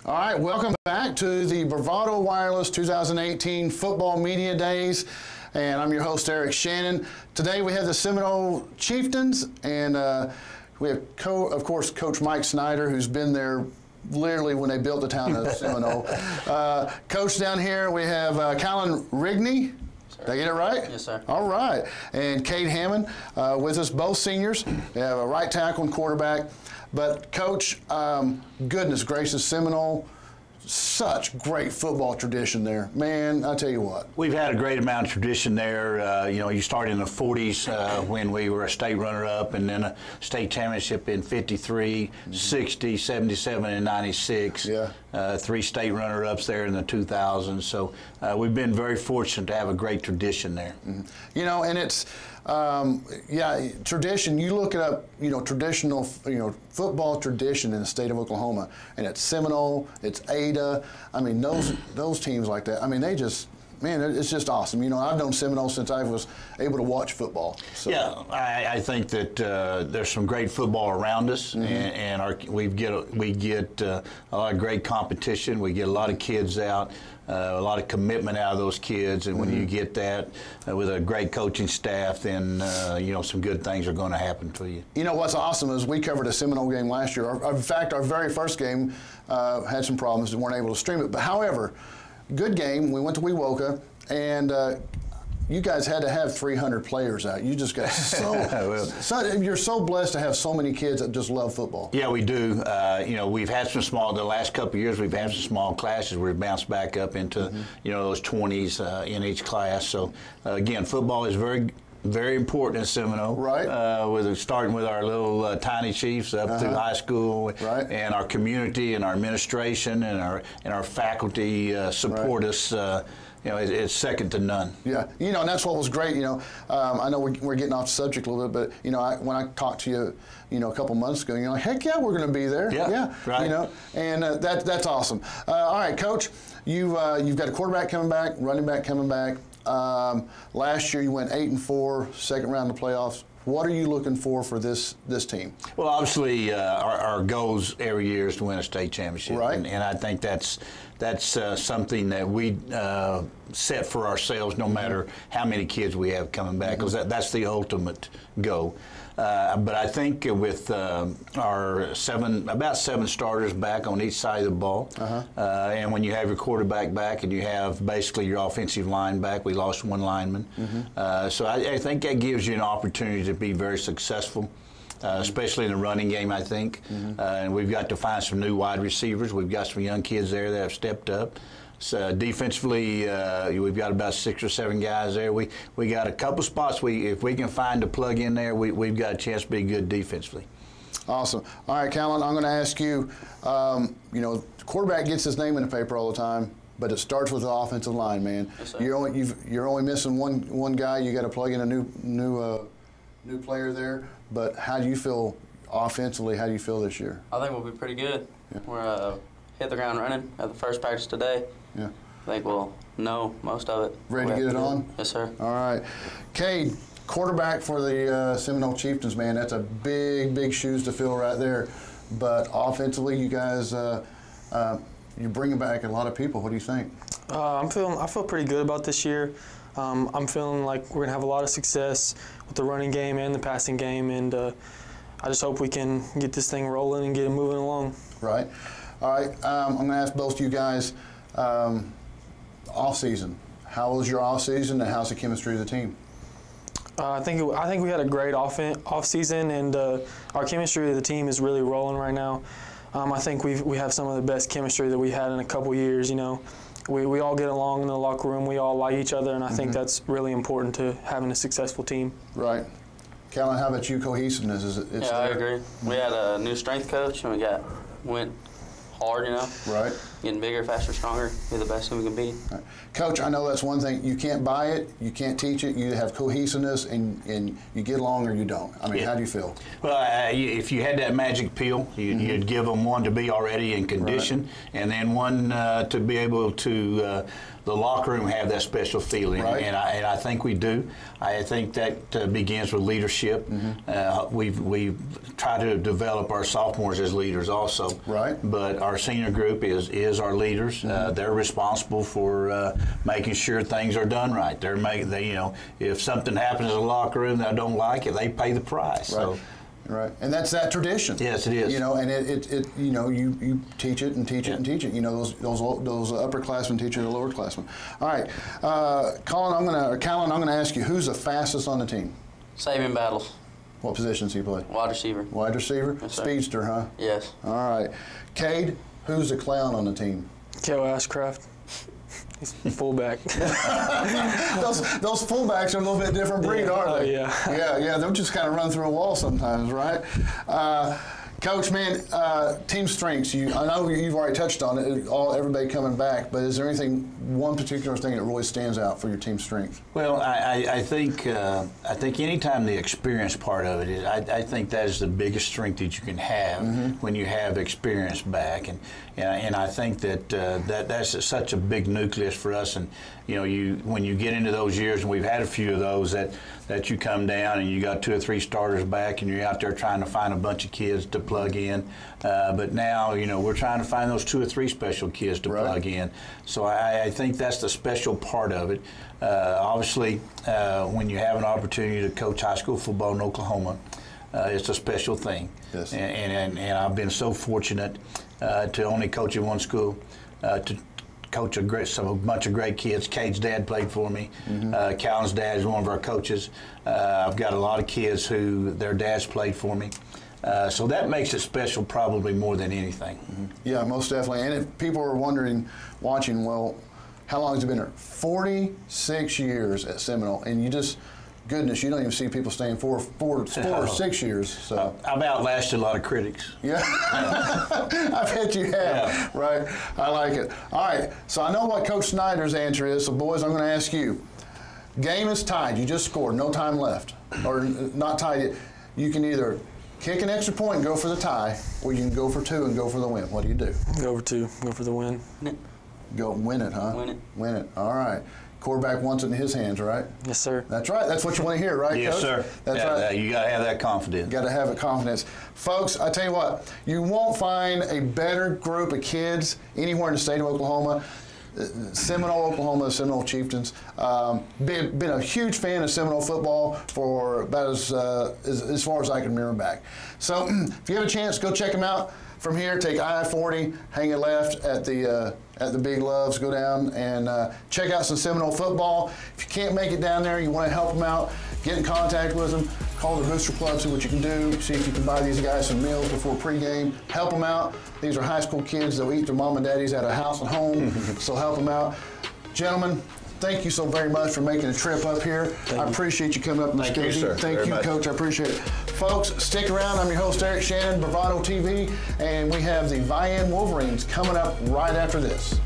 All right, welcome back to the Bravado Wireless 2018 Football Media Days. And I'm your host, Eric Shannon. Today we have the Seminole Chieftains, and we have, of course, Coach Mike Snyder, who's been there literally when they built the town of Seminole. Coach down here, we have Callen Rigney. Did I get it right? Yes, sir. All right. And Cade Hammond with us, both seniors. We have a right tackle and quarterback. But, Coach, goodness gracious, Seminole, such great football tradition there. Man, I tell you what. We've had a great amount of tradition there. You started in the 40s when we were a state runner-up, and then a state championship in 53, 60, 77, and 96. Yeah. 3 state runner-ups there in the 2000s. So we've been very fortunate to have a great tradition there. Mm-hmm. And it's, tradition. You look it up, traditional, football tradition in the state of Oklahoma, and it's Seminole, it's Ada. I mean, those teams like that. I mean, they just, man, it's just awesome. I've known Seminole since I was able to watch football. So. Yeah, I think that there's some great football around us, mm-hmm. and we get a lot of great competition. We get a lot of kids out. A lot of commitment out of those kids, and when mm-hmm. you get that with a great coaching staff, then some good things are going to happen to you. What's awesome is we covered a Seminole game last year. In fact, our very first game had some problems and weren't able to stream it. But however, good game. We went to Wewoka, and you guys had to have 300 players out. You just got you're so blessed to have so many kids that just love football. Yeah, we do. We've had the last couple of years, we've had some small classes. We've bounced back up into, mm-hmm. Those 20s in each class. So, again, football is very, very important in Seminole. Right. Starting with our little tiny Chiefs up through high school, right. And our community and our administration and our faculty support us. It's second to none. Yeah, and that's what was great. I know we're getting off the subject a little bit, but when I talked to you, a couple months ago, you're like, heck yeah, we're going to be there. Yeah, right. And that's awesome. All right, Coach, you've got a quarterback coming back, running back coming back. Last year you went 8-4, second round of the playoffs. What are you looking for this team? Well, obviously, our goals every year is to win a state championship, right? And I think that's something that we set for ourselves, no matter how many kids we have coming back, because that's the ultimate goal. But I think with our about seven starters back on each side of the ball, and when you have your quarterback back and you have basically your offensive line back, we lost one lineman. So I think that gives you an opportunity to be very successful. Especially in the running game, I think. And we've got to find some new wide receivers. We've got some young kids there that have stepped up. So defensively, we've got about 6 or 7 guys there. We got a couple spots. If we can find a plug in there, we've got a chance to be good defensively. Awesome. All right, Callen, I'm going to ask you. The quarterback gets his name in the paper all the time, but it starts with the offensive line, man. Yes, you're only missing one guy. You got to plug in a new player there. But how do you feel offensively? How do you feel this year? I think we'll be pretty good. Yeah. We're hit the ground running at the first practice today. Yeah. I think we'll know most of it. Ready to get it on? Yes, sir. All right. Cade, quarterback for the Seminole Chieftains, man. That's a big shoes to fill right there. But offensively, you guys, you're bringing back a lot of people. What do you think? I feel pretty good about this year. I'm feeling like we're going to have a lot of success with the running game and the passing game, and I just hope we can get this thing rolling and get it moving along. Right. All right. I'm going to ask both of you guys, off season. How was your off season, and how's the chemistry of the team? I think we had a great off season, and our chemistry of the team is really rolling right now. I think we have some of the best chemistry that we had in a couple years. We all get along in the locker room. We all like each other, and I think that's really important to having a successful team. Right. Callen, how about you? Cohesiveness? I agree. We had a new strength coach, and went hard, Right. Getting bigger, faster, stronger, be the best thing we can be. Right. Coach, I know that's one thing. You can't buy it. You can't teach it. You have cohesiveness, and you get along or you don't. I mean, how do you feel? Well, if you had that magic pill, you'd give them one to be already in condition, and then one to be able to the locker room have that special feeling, Right. and I think we do. I think that begins with leadership. We've tried to develop our sophomores as leaders also. Right. But our senior group is our leaders. They're responsible for making sure things are done right. If something happens in the locker room that I don't like it, they pay the price. Right. So. Right, and that's that tradition. Yes, it is. You know, and you teach it and teach it and teach it. You know, those upperclassmen teach it to lowerclassmen. All right, Callen, I'm gonna ask you, who's the fastest on the team? Saving battles. What positions he play? Wide receiver. Wide receiver. Yes, sir. Speedster, huh? Yes. All right, Cade, who's the clown on the team? Kel Ashcraft. He's fullback. those fullbacks are a little bit different breed, aren't they? Yeah. They'll just kind of run through a wall sometimes, right? Coach, man, team strengths. I know you've already touched on it. Everybody coming back, but is there one particular thing that really stands out for your team strength? Well, I think anytime the experience part of it is, I think that is the biggest strength that you can have when you have experience back, and I think that's such a big nucleus for us. And when you get into those years, and we've had a few of those that you come down and you got 2 or 3 starters back, and you're out there trying to find a bunch of kids to plug in. But now, we're trying to find those 2 or 3 special kids to plug in. So I think that's the special part of it. Obviously, when you have an opportunity to coach high school football in Oklahoma, it's a special thing. Yes. And I've been so fortunate to only coach at one school, to coach a bunch of great kids. Cade's dad played for me. Callen's dad is one of our coaches. I've got a lot of kids who their dads played for me. So that makes it special probably more than anything. Yeah, most definitely. And if people are watching, well, how long has it been there? 46 years at Seminole, and you don't even see people staying 4 or 6 years. So I've outlasted a lot of critics. Yeah, I bet you have. Yeah. Right, I like it. All right, so I know what Coach Snyder's answer is. So boys, I'm going to ask you. Game is tied. You just scored. No time left, or not tied yet. You can either kick an extra point and go for the tie, or you can go for 2 and go for the win. What do you do? Go for 2. Go for the win. Go win it, huh? Win it. Win it. All right. Quarterback wants it in his hands, right? Yes, sir. That's right. That's what you want to hear, right, Yes, Coach? sir. That's right. You got to have that confidence. Got to have a confidence. Folks, I tell you what, you won't find a better group of kids anywhere in the state of Oklahoma. Seminole, Oklahoma, the Seminole Chieftains. Been a huge fan of Seminole football for about as far as I can remember back. So if you have a chance, go check them out. From here, take I-40, hang a left at the Big Loves, go down and check out some Seminole football. If you can't make it down there, you want to help them out, get in contact with them, call the Booster Club, see what you can do, see if you can buy these guys some meals before pregame, help them out. These are high school kids. They'll eat their mom and daddies at a house and home, so help them out. Gentlemen, thank you so very much for making a trip up here. I appreciate you coming up in the studio. Thank you, sir. Thank Very you, much. Coach. I appreciate it. Folks, stick around. I'm your host, Eric Shannon, Bravado TV, and we have the Vian Wolverines coming up right after this.